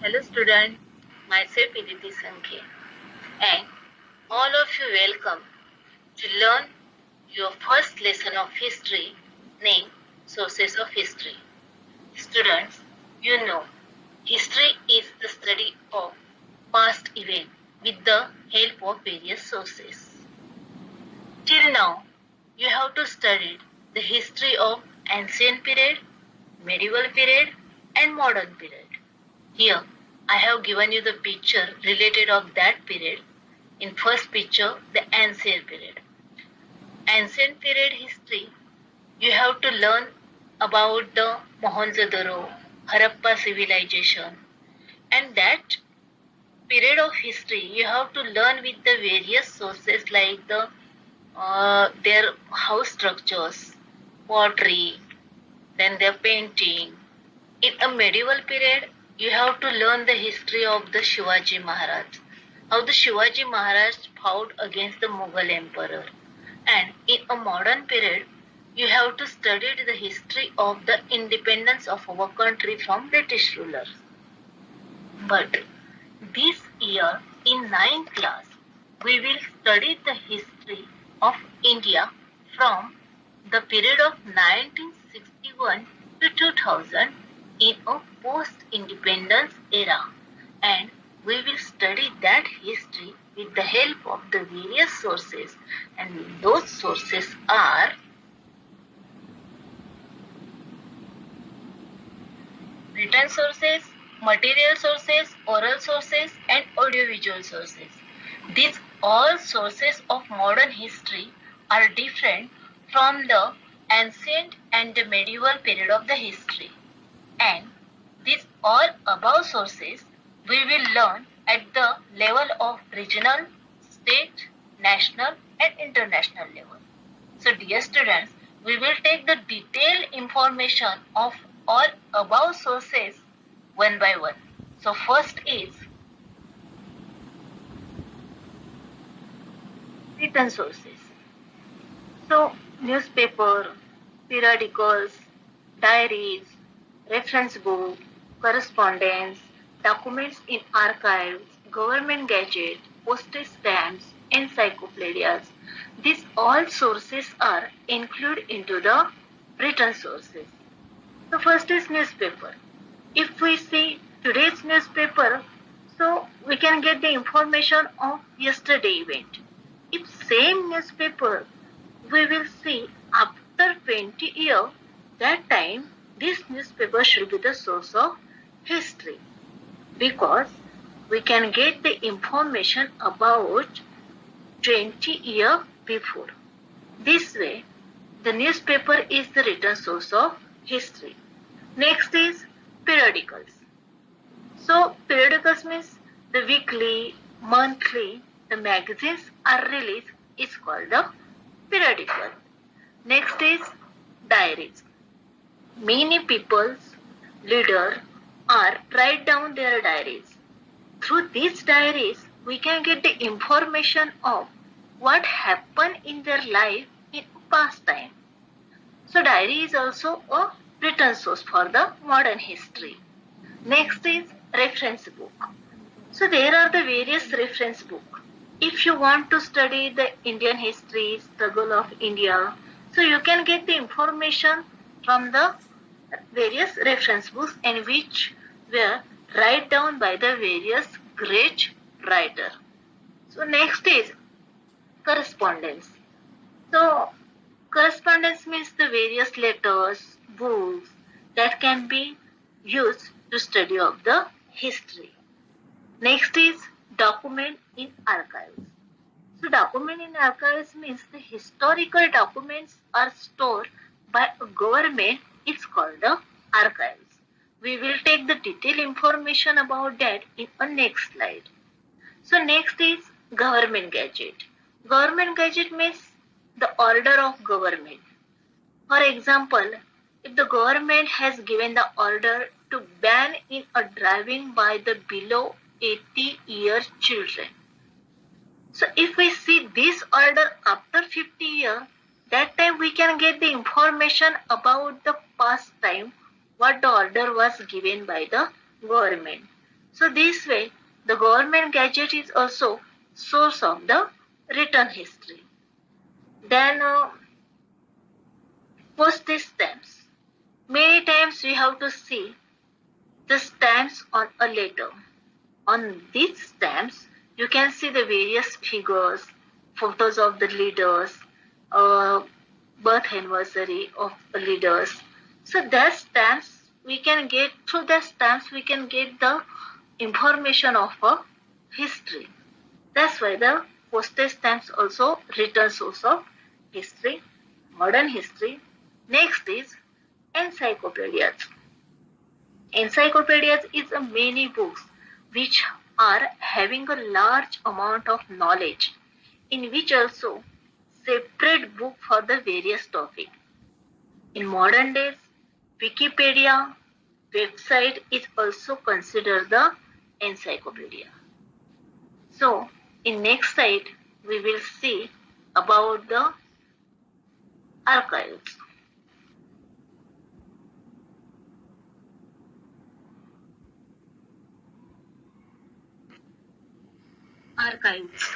Hello student, myself Iditi Sankhe and all of you welcome to learn your first lesson of history named Sources of History. Students, you know, history is the study of past events with the help of various sources. Till now, you have to study the history of ancient period, medieval period and modern period. Here, I have given you the picture related of that period. In first picture, the ancient period. Ancient period history, you have to learn about the Mohenjo-daro, Harappa civilization, and that period of history you have to learn with the various sources like their house structures, pottery, then their painting. In a medieval period, you have to learn the history of the Shivaji Maharaj, how the Shivaji Maharaj fought against the Mughal emperor. And in a modern period, you have to study the history of the independence of our country from British rulers. But this year in ninth class, we will study the history of India from the period of 1961 to 2000 in a post-independence era, and we will study that history with the help of the various sources, and those sources are written sources, material sources, oral sources and audiovisual sources. These all sources of modern history are different from the ancient and the medieval period of the history. And these all above sources we will learn at the level of regional, state, national and international level. So dear students, we will take the detailed information of all above sources one by one. So first is written sources. So newspaper, periodicals, diaries, reference book, correspondence, documents in archives, government gadgets, postage stamps, encyclopedias. These all sources are included into the written sources. So first is newspaper. If we see today's newspaper, so we can get the information of yesterday event. If same newspaper we will see after 20 years, that time this newspaper should be the source of history, because we can get the information about 20 years before. This way, the newspaper is the written source of history. Next is periodicals. So periodicals means the weekly, monthly, the magazines are released is called the periodical. Next is diaries. Many people's leader are write down their diaries. Through these diaries, we can get the information of what happened in their life in past time. So diary is also a written source for the modern history. Next is reference book. So there are the various reference book. If you want to study the Indian history, struggle of India, so you can get the information from the various reference books and which were write down by the various great writer. So next is correspondence. So correspondence means the various letters, books that can be used to study of the history. Next is document in archives. So document in archives means the historical documents are stored by a government. It's called the archives. We will take the detailed information about that in a next slide. So next is government gadget. Government gadget means the order of government. For example, if the government has given the order to ban in a driving by the below 80-year children. So if we see this order after 50 years, that time we can get the information about the past time, what the order was given by the government. So this way, the government gadget is also source of the written history. Then postage stamps. Many times we have to see the stamps on a letter. On these stamps, you can see the various figures, photos of the leaders, uh, birth anniversary of the leaders. So that stamps we can get through the stamps we can get the information of a history. That's why the postage stamps also written source of history, modern history. Next is encyclopedias. Encyclopedias is a many books which are having a large amount of knowledge, in which also separate book for the various topic. In modern days, Wikipedia website is also considered the encyclopedia. So, in next slide, we will see about the archives. Archives.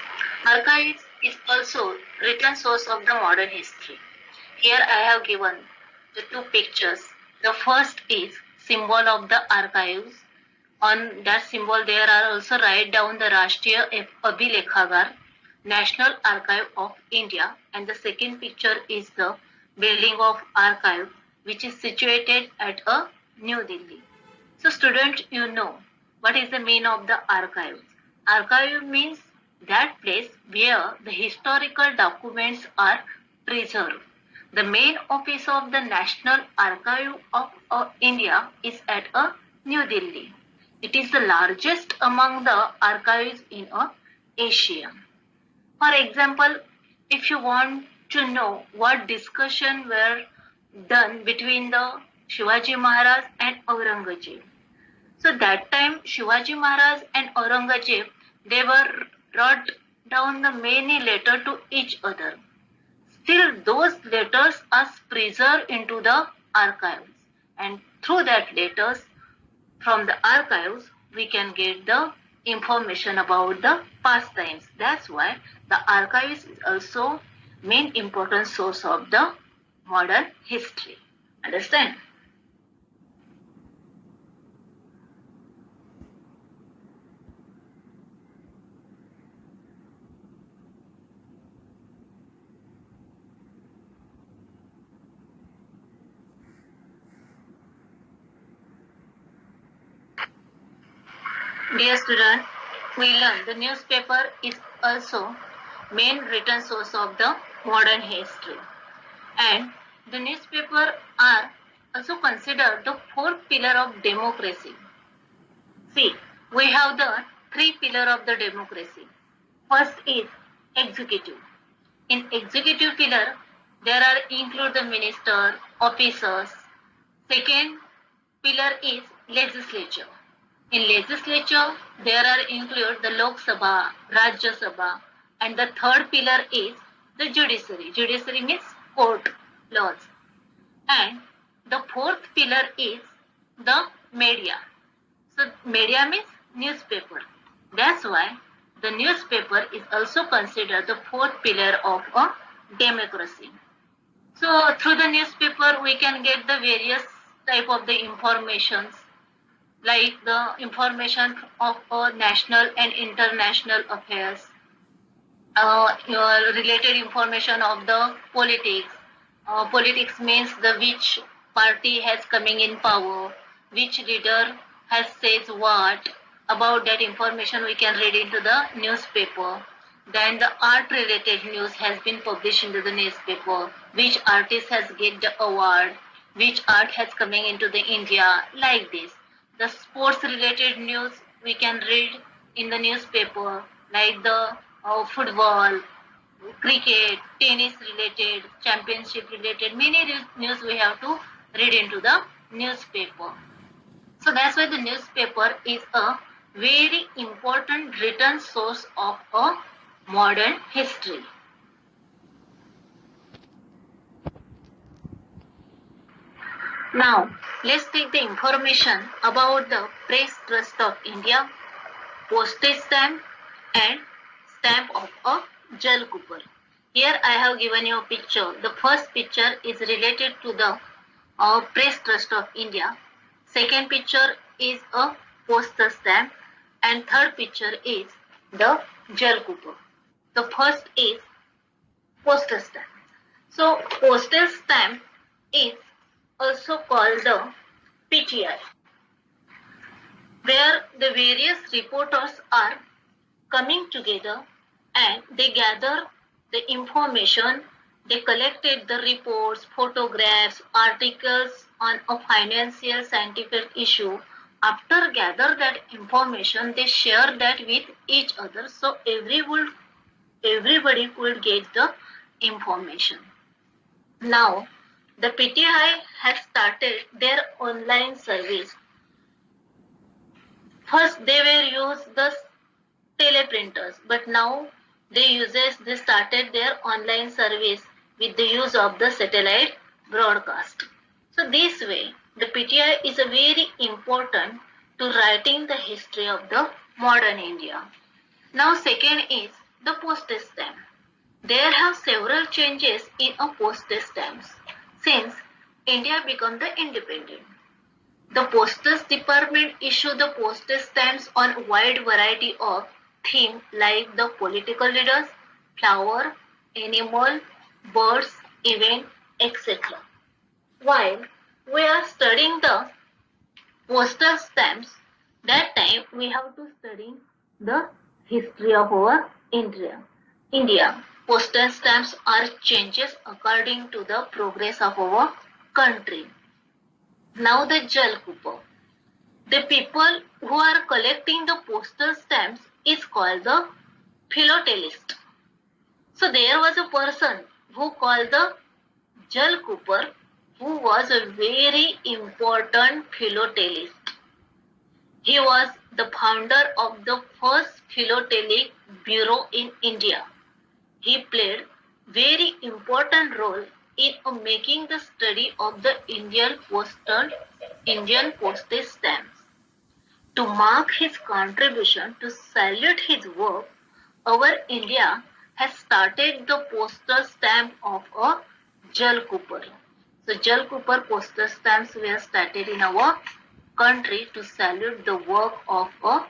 Archives is also written source of the modern history. Here I have given the two pictures. The first is symbol of the archives. On that symbol there are also write down the Rashtriya Abhilekhagar, National Archive of India, and the second picture is the building of archive which is situated at a New Delhi. So students, you know what is the meaning of the archive. Archive means that place where the historical documents are preserved. The main office of the National Archive of India is at New Delhi. It is the largest among the archives in Asia. For example, if you want to know what discussion were done between the Shivaji Maharaj and Aurangzeb. So that time Shivaji Maharaj and Aurangzeb, they were wrote down the many letters to each other. Still those letters are preserved into the archives, and through that letters from the archives we can get the information about the past times. That's why the archives is also main important source of the modern history. Understand? Dear student, we learn the newspaper is also main written source of the modern history, and the newspaper are also considered the fourth pillar of democracy. See, we have the three pillar of the democracy. First is executive. In executive pillar, there are include the minister, officers. Second pillar is legislature. In legislature, there are include the Lok Sabha, Rajya Sabha, and the third pillar is the judiciary. Judiciary means court, laws. And the fourth pillar is the media. So media means newspaper. That's why the newspaper is also considered the fourth pillar of a democracy. So through the newspaper, we can get the various type of the informations, like the information of national and international affairs, your related information of the politics. Politics means the which party has coming in power, which leader has says what. About that information we can read into the newspaper. Then the art related news has been published into the newspaper. Which artist has get the award, which art has coming into the India, like this. The sports related news we can read in the newspaper, like the football, cricket, tennis related, championship related, many news we have to read into the newspaper. So that's why the newspaper is a very important written source of a modern history. Now, let's take the information about the Press Trust of India, postage stamp and stamp of a Jal Cooper. Here I have given you a picture. The first picture is related to the Press Trust of India. Second picture is a postage stamp and third picture is the Jal Cooper. The first is postage stamp. So postage stamp is also called the PTI, where the various reporters are coming together and they gather the information. They collected the reports, photographs, articles on a financial scientific issue. After gather that information, they share that with each other, so everybody could get the information. Now, the PTI has started their online service. First, they were used the teleprinters, but now they started their online service with the use of the satellite broadcast. So this way, the PTI is a very important to writing the history of the modern India. Now, second is the postage stamp. There have several changes in a postage stamps since India became the independent. The postage department issue the postage stamps on a wide variety of themes like the political leaders, flower, animal, birds, event, etc. While we are studying the postal stamps, that time we have to study the history of our India. Postal stamps are changes according to the progress of our country. Now the Jal Cooper. The people who are collecting the postal stamps is called the philatelist. So there was a person who called the Jal Cooper who was a very important philatelist. He was the founder of the first philatelic bureau in India. He played very important role in making the study of the Indian postage stamps. To mark his contribution, to salute his work, our India has started the postal stamp of a Jal Cooper. So Jal Cooper postal stamps were started in our country to salute the work of a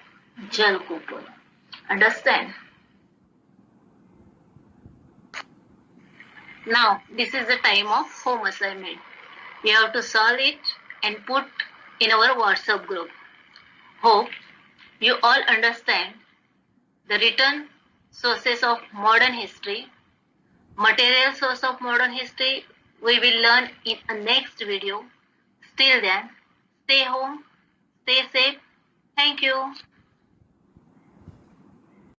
Jal Cooper. Understand? Now, this is the time of home assignment. We have to solve it and put in our WhatsApp group. Hope you all understand the written sources of modern history. Material source of modern history we will learn in a next video. Till then, stay home, stay safe. Thank you.